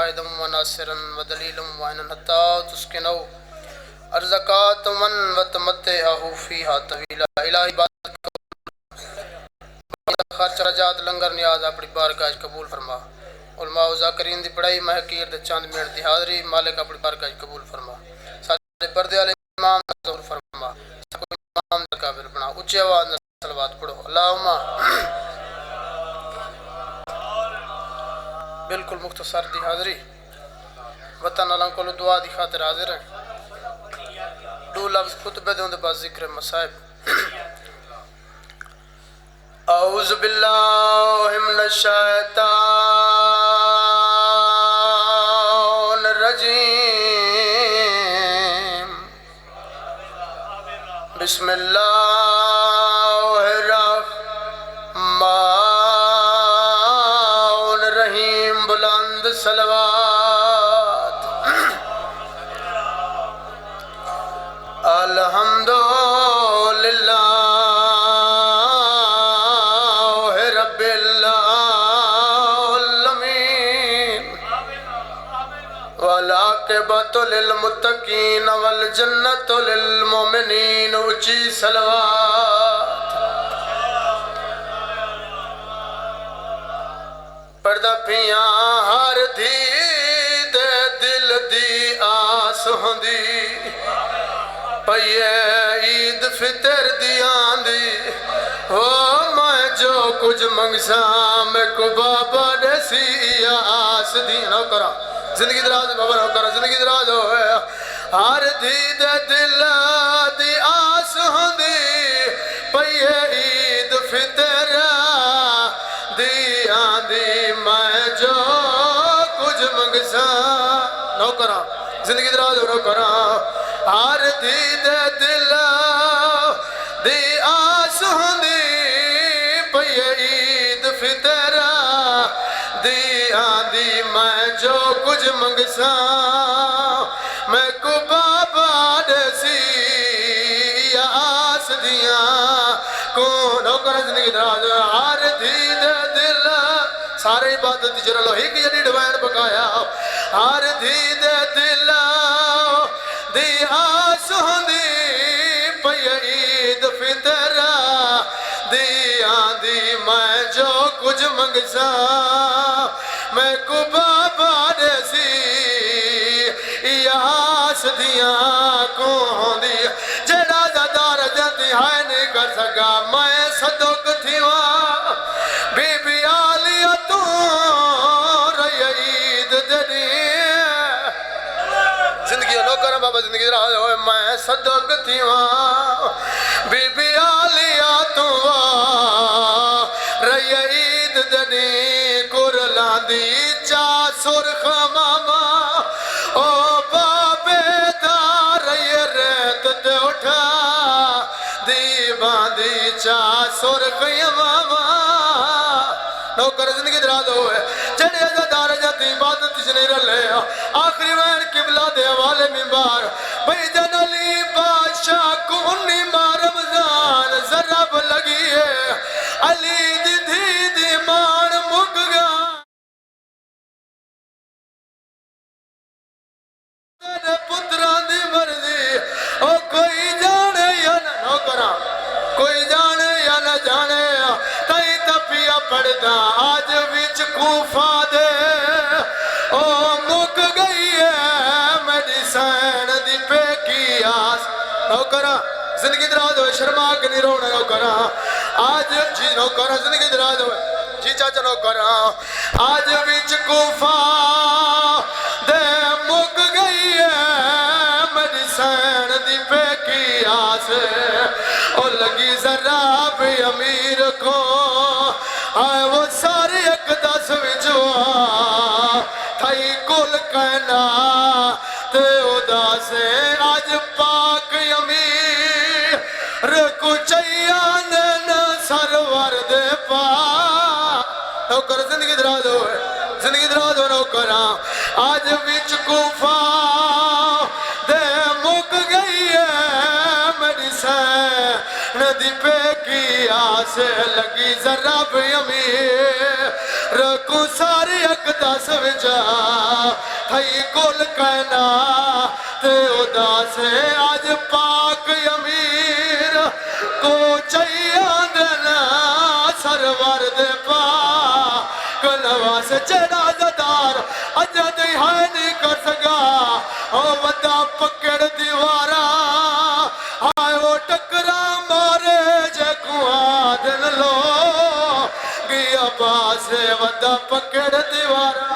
कायदम व नासिरन व दलीलम व अन हत्ता तुस्किनौ अर्ज़कात मन व तमत्तअहु फीहा तवीला। इलाही खर्च रजात लंगर नियाज अपनी बारगाह कबूल फरमा। उलमा ज़ाकिरीन दी पढ़ाई महकीर दे चंद मिनट दी हाज़री मालिक अपनी बारगाह कबूल फरमा। सारे पर्दे वाले इमाम ज़रूर फरमा, सबको इमाम दा काबिल बना। उच्ची आवाज़ में सलवात पढ़ो। अल्लाहुम्मा बिल्कुल मुख्तसर दी हाज़री वतन अल्लाह को दुआ दी खातिर हाजिर है। दो लफ्ज़ खुतबे दे उनके पास जिक्र मसाइब। औज़ु बिल्लाहि मिनश शैतानिर रजीम। बिस्मिल्लाहिर रहमानिर रहीम। बुलंद सलवात। अल्हम्दुलिल्लाह लिल मुत्तकीन वल जन्नतु लिल मोमिनीन। ऊंची सलवात। पर्दा पिया हर धी दे दिल दी आस होंदी पईए ईद फितर दी आंदी। हो मैं जो कुछ मंगसा मैं को बाबा देसी आस दी ना करा। जिंदगी दराज बाबा ना करा, जिंदगी दराज हो हर धी दे दिल दी आस होंदी पईए ईद फितर दी आंदी। मैं जो कुछ मंगसा नो करा, जिंदगी दराज हो करा। हर धी दे दिल दी आस होंदी पईए ईद फितर दी आंदी। मैं जो कुछ मंगसा मैं को बाबा देसी आस दिया को नौकर। जिंदगी दराज हर धी दे दिल सारे इबादत चलो एक जड़ी डिवाइन पकाया। हर धी दे दिल दी आस होंदी पईए ईद फितर दी आंदी। मैं जो कुछ मंगसा मैं को बाबा देसी आस दिया को होंदी। जेड़ा दादार जंदी हाय नहीं कर सका मैं सदुक थीवा बीबी आलिया तू रही ईद दे। जिंदगी लो कर बाबा जिंदगी राज हो मैं सदुक थीवा बीबी आलिया तू रही ईद दे। कुरला दी चा सुरख मामा ओ बाबे दार ये रेत दे उठा दी बांदी चा सुरख मामा नौकर। जिंदगी दराज हो जड़े अज़ादार जाती इबादत नहीं रले। आखिरी वैन किबला दे हवाले मिंबार भाई जनली बादशाह को उन्नी मां रमजान जरब लगी है अली दी धी दी मान मुक गया। पुत्रा दी मर्जी ओ कोई जाने या ना करा, कोई जाने या ना जाने तई तपिया पड़दा आज विच कूफा दे ओ मुक गई है मेडिसन दी पेकी आस। नौकरा जिंदगी दराज हो शर्मा के नहीं रोना नौकरा आज जी नौकरा जिंदगी दराज हो जी चाचा नौकरा आज विच कूफा दे मुक गई है मेडिसन दी पेकी आस। ओ लगी जरा भी अमीर को आए वो सारे एक दस विचो थाई कुल कहना ते उदास आज पाक अमीर कुचैया न सरवर दे पा। नौकर जिंदगी दराज हो जिंदगी दराज हो नौकरा आज विच कूफा दे मुक गई है मेडिसन दी पेकी आस। लगी जरा भी अमीर रखू सारी अक दस विचा थई कुल कहना ते उदास आज पाक अमीर को चाहिए देना सरवर दे पा कलवास चढ़ा जदार अज दे है नहीं कर सका ओ वदा पकड़ दीवारा हाय वो टकरा मारे जकुआ दिन लो गया पास वदा पकड़ दीवारा